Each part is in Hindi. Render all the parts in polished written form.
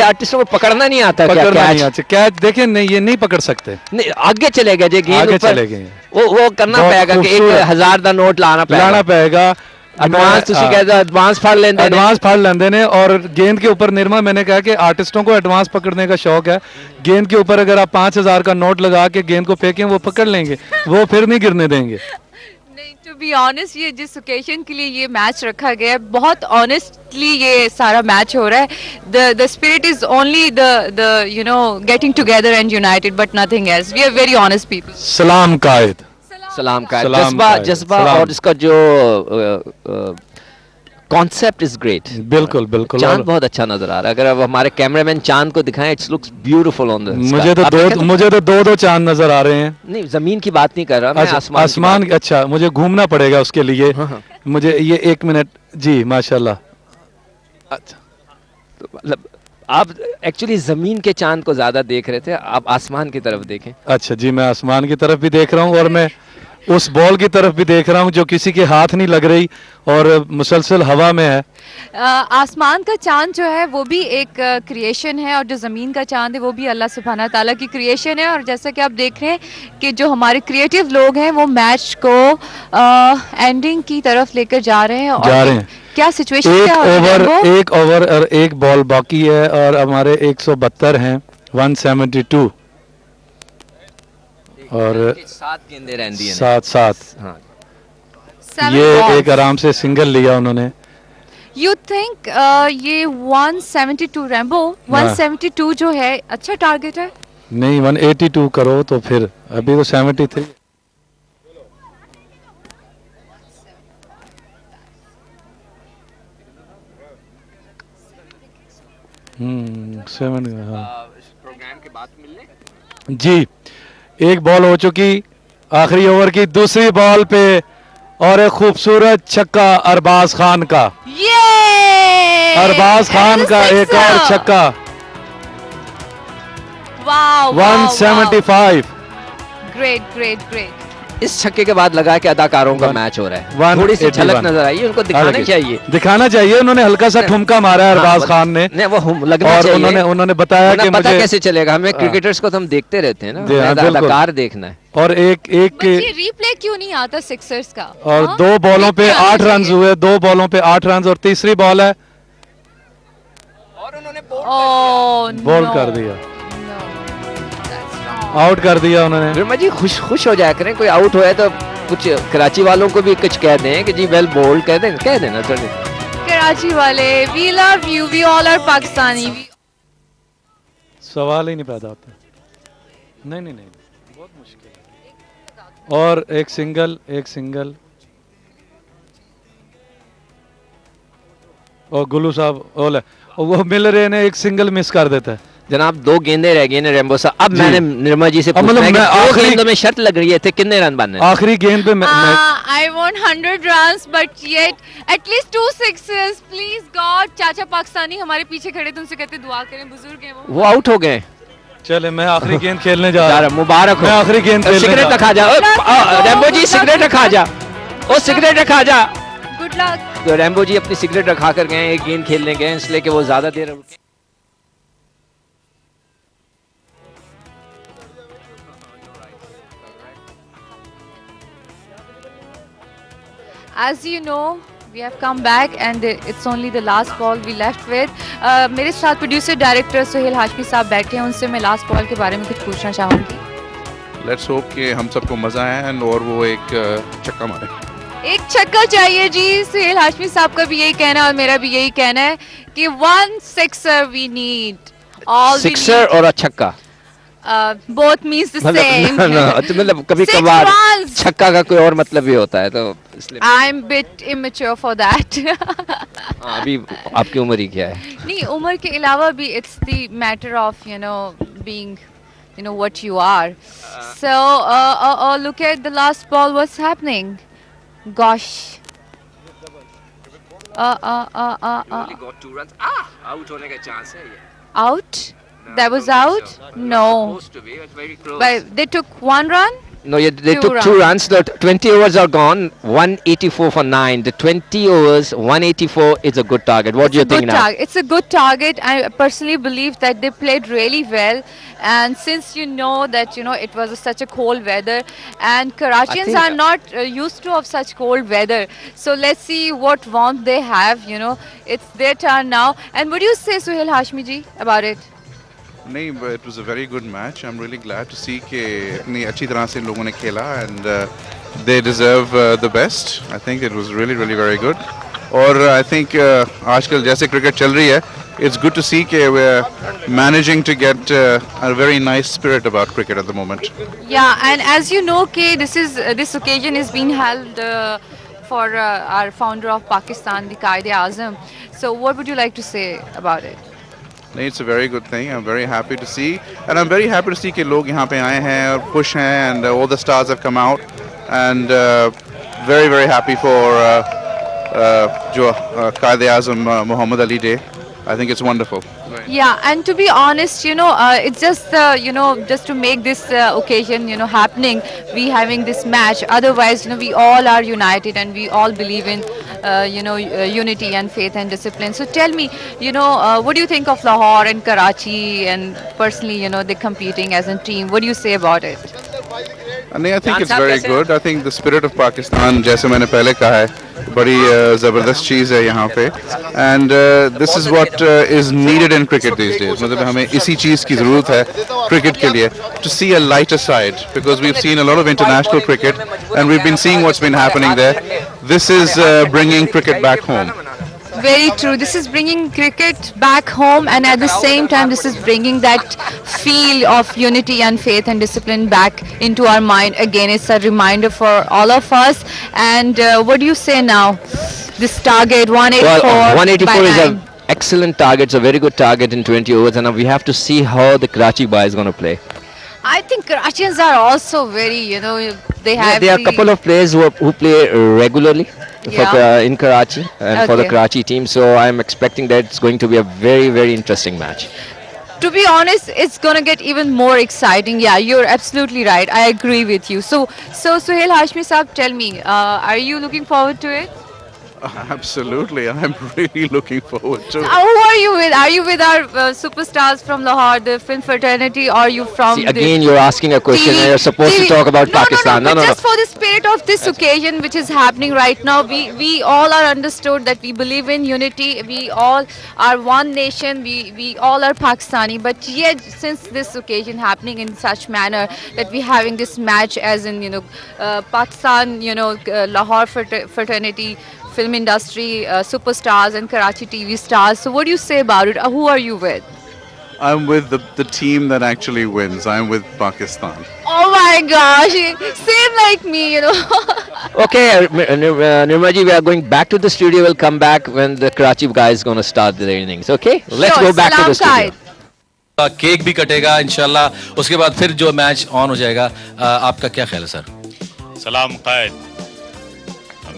आर्टिस्टों को पकड़ना नहीं आता क्या? पकड़ना कैच नहीं आता, कैच देखें नहीं, ये नहीं पकड़ सकते, नहीं, आगे चले गए, गेंद आगे ऊपर चले गए, वो करना बहुत पड़ेगा कि एक खूबसूरत। 1000 का नोट लाना पड़ेगा। एडवांस तुसी कहते हो एडवांस फाड़ लेंदे ने एडवांस फाड़ लेंदे ने। और गेंद के ऊपर निर्मा, मैंने कहा कि आर्टिस्टों को एडवांस पकड़ने का शौक है। गेंद के ऊपर अगर आप 5000 का नोट लगा के गेंद को फेंकें, वो पकड़ लेंगे, वो फिर नहीं गिरने देंगे। नहीं, टू बी ऑनेस्ट, ये जिस ओकेजन के लिए ये मैच रखा गया है, बहुत ऑनेस्टली ये सारा मैच हो रहा है। The spirit is only the you know getting together and united, but nothing else. We are very honest people. सलाम कायद, सलाम का सलाम जज्बा का है, जज्बा सलाम। और इसका जो कॉन्सेप्ट इज ग्रेट। बिल्कुल बिल्कुल। चांद और बहुत अच्छा नजर आ रहा है। अगर अब हमारे कैमरामैन चांद को दिखाएं, it's looks beautiful on the मुझे तो दो चांद नजर आ रहे हैं। नहीं, जमीन की बात नहीं कर रहा मैं, अच्छा, आसमान आसमान अच्छा, मुझे घूमना पड़ेगा उसके लिए। हाँ। मुझे ये 1 मिनट जी, माशाल्लाह। अच्छा, तो मतलब आप एक्चुअली जमीन के चांद को ज्यादा देख रहे थे, आप आसमान की तरफ देखें। अच्छा जी, मैं आसमान की तरफ भी देख रहा हूँ और मैं उस बॉल की तरफ भी देख रहा हूँ जो किसी के हाथ नहीं लग रही और मुसलसल हवा में है। आसमान का चांद जो है वो भी एक क्रिएशन है, और जो ज़मीन का चांद है वो भी अल्लाह सुब्हाना ताला की क्रिएशन है। और जैसा कि आप देख रहे हैं कि जो हमारे क्रिएटिव लोग हैं वो मैच को एंडिंग की तरफ लेकर जा रहे हैं। और क्या सिचुएशन क्या एक ओवर और एक बॉल बाकी है और हमारे 172 हैं, 172 और 7 गेंदें रहती हैं। 7 हाँ। ये एक आराम से सिंगल लिया उन्होंने। यू थिंक ये 172 रैम्बो 172 जो है अच्छा टारगेट है? नहीं, 182 करो तो फिर, अभी तो 73। 7 प्रोग्राम के बाद मिलने जी। एक बॉल हो चुकी, आखिरी ओवर की दूसरी बॉल पे और एक खूबसूरत छक्का अरबाज खान का। ये अरबाज खान का एक और छक्का। 175। Great great great. इस छक्के के बाद लगा कि अदाकारों का मैच हो रहा है। थोड़ी सी झलक नजर आई, उनको दिखाना चाहिए। उन्होंने हल्का सा ठुमका मारा है अरबाज खान ने। नहीं, वो लगना और चाहिए। उन्होंने बताया कि पता मुझे कैसे चलेगा, हमें क्रिकेटर्स को तो हम देखते रहते हैं ना, अदाकार देखना है। और एक ये रिप्ले क्यों नहीं आता सिक्सर्स का? और 2 बॉलों पे 8 रन हुए, 2 बॉलों पे 8 रन और तीसरी बॉल है और उन्होंने बॉल कर दिया, आउट कर दिया उन्होंने। निर्मा जी खुश हो जाया करें, कोई आउट हुआ है तो कुछ कराची वालों को भी कुछ कह दें कि जी वेल बोल्ड, कह देना थोड़ी। कराची वाले, we love you, we all are Pakistani. सवाल ही नहीं पैदा होता। नहीं, बहुत मुश्किल है। और एक सिंगल और गुल्लू साहब वो मिल रहे ने एक सिंगल मिस कर देता है। जनाब 2 गेंदें रह गई ने रैम्बो साहब। अब मैंने निर्मा जी से पूछना है कि 2 गेंदों में शर्त लग रही है थे कितने रन बनने? आखिरी गेंद पे I want 100 runs but yet at least 2 sixes please God। चाचा पाकिस्तानी हमारे पीछे खड़े थे, उनसे कहते दुआ करें, बुजुर्ग हैं वो आउट हो गए। चले, मैं आखिरी गेंद खेलने जा रहा हूं। मुबारक हो। मैं आखिरी गेंद खेलने सिगरेट रखा जा रैम्बो जी, सिगरेट रखा जा, ओ सिगरेट रखा जा। Good luck. तो रैम्बो जी अपनी सिगरेट रखा कर गए, एक गेंद खेलने गए, इसलिए कि वो ज्यादा देर रुके। As you know, we have come back and it's only the last ball we left with. मेरे साथ प्रोड्यूसर डायरेक्टर सुहेल हाशमी साहब बैठे हैं, उनसे मैं लास्ट बॉल के बारे में कुछ पूछना चाहूँगी। लेट्स होप कि हम सबको मजा आया है और वो एक छक्का मारे। एक छक्का चाहिए जी। सुहेल हाशमी साहब का भी यही कहना है और मेरा भी यही कहना है कि 1 sixer we need। सिक्सर और छक्का both means the same। मतलब कभी कभार छक्का का कोई और मतलब भी होता है, तो इसलिए I'm bit immature for that। अभी आपकी उम्र ही क्या है? नहीं, उम्र के अलावा भी it's the matter of being what you are। So look at the last ball, what's happening? Gosh। only got 2 runs। Out होने का चांस है ये। Out? That was out? No, Supposed to be, it's very close। but they took 1 run। No, yeah, they Two took 2 runs. The 20 overs are gone. 184 for 9. The 20 overs, 184 is a good target. What do you think now? It's a good target. I personally believe that they played really well. And since you know that it was such a cold weather, and Karachians think- are not used to of such cold weather, so let's see what warmth they have. It's their turn now. And what do you say, Suhail Hashmi ji, about it? नहीं, it was a very good match. I'm really glad to see कि इतनी अच्छी तरह से इन लोगों ने खेला and they deserve the best. I think it was really very good. और I think आजकल जैसे क्रिकेट चल रही है, it's good to see कि we're managing to get a very nice spirit about cricket at the moment. Yeah, and as you know, Kay, this occasion is being held for our founder of Pakistan, the Quaid-e-Azam. So what would you like to say about it? नहीं, it's a very good thing. I'm very happy to see, and I'm very happy to see कि लोग यहाँ पे आए हैं और खुश हैं, and all the stars have come out, and very happy for जो Quaid-e-Azam Muhammad Ali Day. I think it's wonderful. Yeah, and to be honest, it's just just to make this occasion happening, we having this match. Otherwise, we all are united and we all believe in unity and faith and discipline. So tell me, what do you think of Lahore and Karachi, and personally, they're competing as a team. What do you say about it? I think it's very good. I think the spirit of Pakistan, जैसे मैंने पहले कहा है, बड़ी ज़बरदस्त चीज़ है यहाँ पे, and this is what is needed in cricket these days. मतलब हमें इसी चीज़ की ज़रूरत है cricket के लिए, to see a lighter side, because we've seen a lot of international cricket and we've been seeing what's been happening there. This is bringing cricket back home. Very true. This is bringing cricket back home, and at the same time, this is bringing that feel of unity and faith and discipline back into our mind. Again, it's a reminder for all of us. And what do you say now? This target 184. Well, 184 by is 9. an excellent target. It's a very good target in 20 overs, and now we have to see how the Karachi boy is going to play. I think Karachians are also very, they have. There are a couple of players who play regularly Yeah. in Karachi and for the Okay. Karachi team. So I'm expecting that it's going to be a very interesting match. To be honest, it's gonna get even more exciting. Yeah, you're absolutely right. I agree with you. So Suhail Hashmi Saab, tell me, are you looking forward to it? Absolutely, I'm really looking forward to it. Who are you with? Are you with our superstars from Lahore, the film fraternity, or are you from See, the again, you're asking a question and you're supposed to TV? talk about No, Pakistan. but just for the spirit of this occasion which is happening right now, we all are understood that we believe in unity. We all are one nation. We all are Pakistani. But yet, since this occasion happening in such manner that we having this match as in Pakistan, Lahore fraternity, film industry, superstars and Karachi TV stars. So what do you say about it? Who are you with? I'm with the team that actually wins. I'm with Pakistan. Oh my gosh, same like me, Okay, Nirmaji, we are going back to the studio. We'll come back when the Karachi guy is going to start their innings. Okay, let's Sure, go back to the Salam studio. Qaid. Cake भी कटेगा इंशाल्लाह, उसके बाद फिर जो मैच ऑन हो जाएगा। आपका क्या ख्याल है सर? सलाम कायद,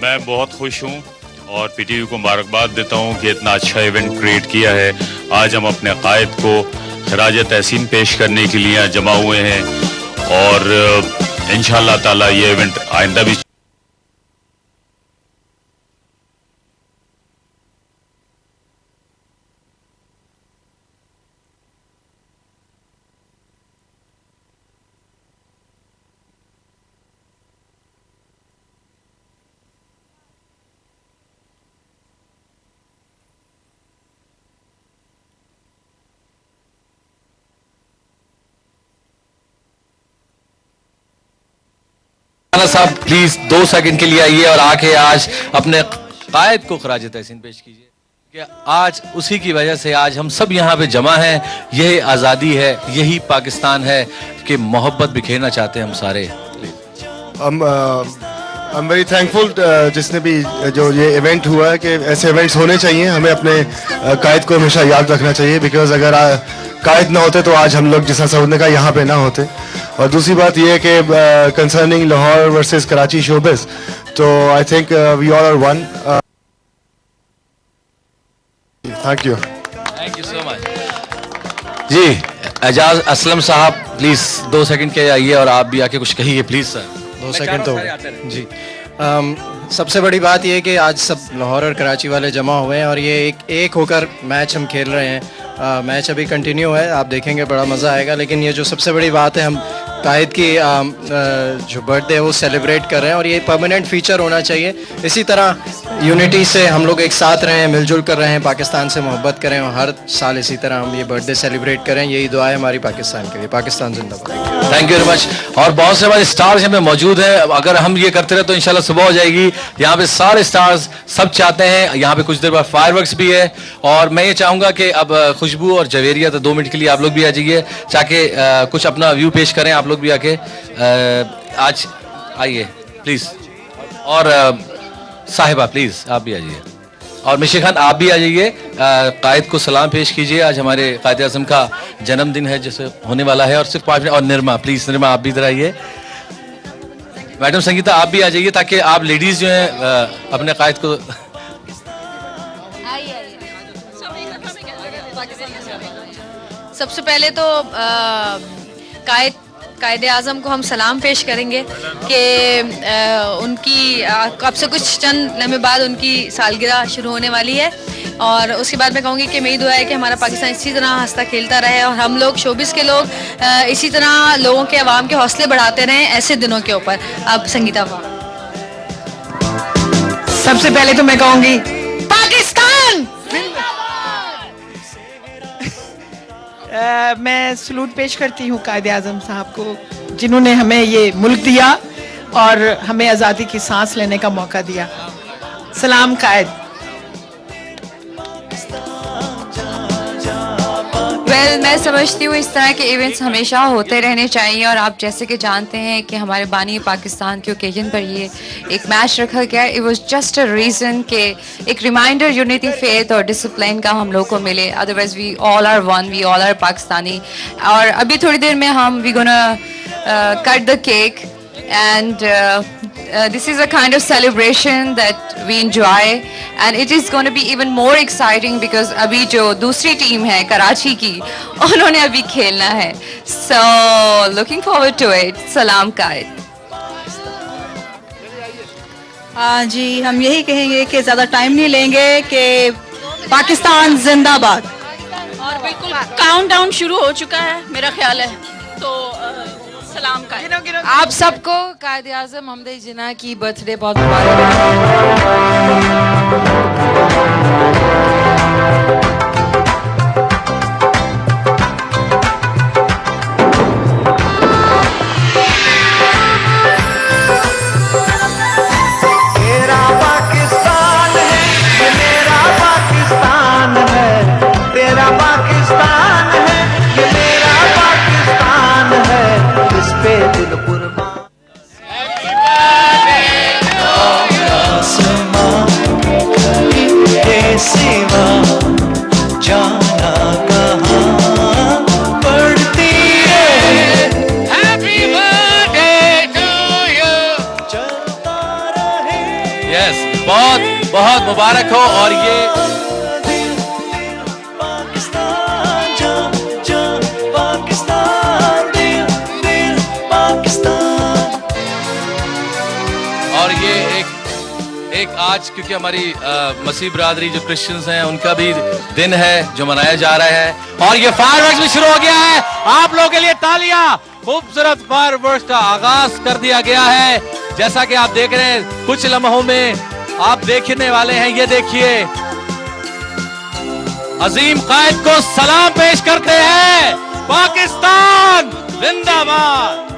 मैं बहुत खुश हूँ और पीटीवी को मुबारकबाद देता हूँ कि इतना अच्छा इवेंट क्रिएट किया है। आज हम अपने कायद को खराज तहसीन पेश करने के लिए जमा हुए हैं और इंशाअल्लाह ताला ये इवेंट आइंदा भी राना साहब प्लीज 2 सेकंड के लिए आइए और आके आज अपने कायद को खराज तहसीन पेश कीजिए कि आज उसी की वजह से आज हम सब यहाँ पे जमा हैं। यही आज़ादी है, यही पाकिस्तान है कि मोहब्बत बिखेरना चाहते हैं हम सारे। I'm very thankful जिसने भी जो ये इवेंट हुआ है कि ऐसे इवेंट्स होने चाहिए। हमें अपने कायद को हमेशा याद रखना चाहिए, बिकॉज अगर कायद ना होते तो आज हम लोग जिस समझने का यहाँ पे ना होते। और दूसरी बात ये है कि concerning Lahore versus Karachi showbiz, तो I think we all are one. Thank you so much ji. Ejaz Aslam साहब प्लीज 2 सेकंड के लिए आइए और आप भी आके कुछ कहिए प्लीज सर। 2 सेकंड तो जी। सबसे बड़ी बात यह है कि आज सब लाहौर और कराची वाले जमा हुए हैं और ये एक होकर मैच हम खेल रहे हैं। मैच अभी कंटिन्यू है, आप देखेंगे बड़ा मज़ा आएगा। लेकिन ये जो सबसे बड़ी बात है, हम कायद की जो बर्थडे है वो सेलिब्रेट कर रहे हैं और ये परमानेंट फीचर होना चाहिए। इसी तरह यूनिटी से हम लोग एक साथ रहें, मिलजुल कर रहे हैं, पाकिस्तान से मोहब्बत करें और हर साल इसी तरह हम ये बर्थडे सेलिब्रेट करें। यही दुआ है हमारी पाकिस्तान के लिए। पाकिस्तान जिंदाबाद। Thank you very much. और बहुत से हमारे स्टार्स यहाँ पे मौजूद हैं। अगर हम ये करते रहे तो इंशाल्लाह सुबह हो जाएगी। यहाँ पे सारे स्टार्स सब चाहते हैं। यहाँ पे कुछ देर बाद फायरवर्क्स भी है और मैं ये चाहूँगा कि अब खुशबू और जवेरिया तो 2 मिनट के लिए आप लोग भी आ जाइए ताकि कुछ अपना व्यू पेश करें। आप लोग भी आके आज आइए प्लीज़। और साहिबा प्लीज़ आप भी आ जाइए। और मिशी खान आप भी आ जाइए। कायद को सलाम पेश कीजिए। आज हमारे कायद आज़म का जन्मदिन है जैसे होने वाला है। और सिर्फ 5 मिनट। और निर्मा प्लीज़, निर्मा आप भी इधर आइए। मैडम संगीता आप भी आ जाइए ताकि आप लेडीज़ जो हैं अपने कायद को सबसे पहले तो कायदे आज़म को हम सलाम पेश करेंगे कि उनकी अब से कुछ चंद लम्हे बाद उनकी सालगिरह शुरू होने वाली है। और उसके बाद मैं कहूँगी कि मेरी दुआ है कि हमारा पाकिस्तान इसी तरह हंसता खेलता रहे और हम लोग शोबिस के लोग इसी तरह लोगों के अवाम के हौसले बढ़ाते रहें ऐसे दिनों के ऊपर। अब संगीता सबसे पहले तो मैं कहूँगी पाकिस्तान मैं सलूट पेश करती हूँ कायदे आज़म साहब को जिन्होंने हमें ये मुल्क दिया और हमें आज़ादी की सांस लेने का मौका दिया। सलाम कायद। मैं समझती हूँ इस तरह के इवेंट्स हमेशा होते रहने चाहिए। और आप जैसे कि जानते हैं कि हमारे बानी पाकिस्तान के ओकेजन पर ये एक मैच रखा गया। It was just a reason के एक रिमाइंडर यूनिटी, फेथ और डिसिप्लिन का हम लोग को मिले। Otherwise we all are one, we all are Pakistani. और अभी थोड़ी देर में हम we gonna cut the cake and this is a kind of celebration that we enjoy and it is going to be even more exciting because अभी जो दूसरी टीम है कराची की उन्होंने अभी खेलना है। So looking forward to it. सलाम कायद। जी हम यही कहेंगे कि ज़्यादा टाइम नहीं लेंगे कि पाकिस्तान जिंदाबाद। और बिल्कुल काउंटडाउन शुरू हो चुका है मेरा ख्याल है। तो सलाम का आप सबको कायदे आज़म हमदे जिन्ना की बर्थडे बहुत मुबारक। तेरा पाकिस्तान है, ये मेरा पाकिस्तान है। तेरा पाकिस्तान है, ये मेरा पाकिस्तान है। इस पे दिल कुर्बान। सिवा जाना कहाँ पड़ती है। Happy birthday to you. चलता रहे। यस, बहुत बहुत मुबारक हो। और ये पाकिस्तान जा जा पाकिस्तान दिल दिल पाकिस्तान। और ये एक आज क्योंकि हमारी मसीह बरादरी जो क्रिश्चियंस हैं उनका भी दिन है जो मनाया जा रहा है। और ये फायरवर्क्स भी शुरू हो गया है। आप लोगों के लिए तालियां। खूबसूरत फायरवर्क्स का आगाज कर दिया गया है। जैसा कि आप देख रहे हैं कुछ लम्हों में आप देखने वाले हैं। ये देखिए अजीम कायद को सलाम पेश करते हैं। पाकिस्तान जिंदाबाद।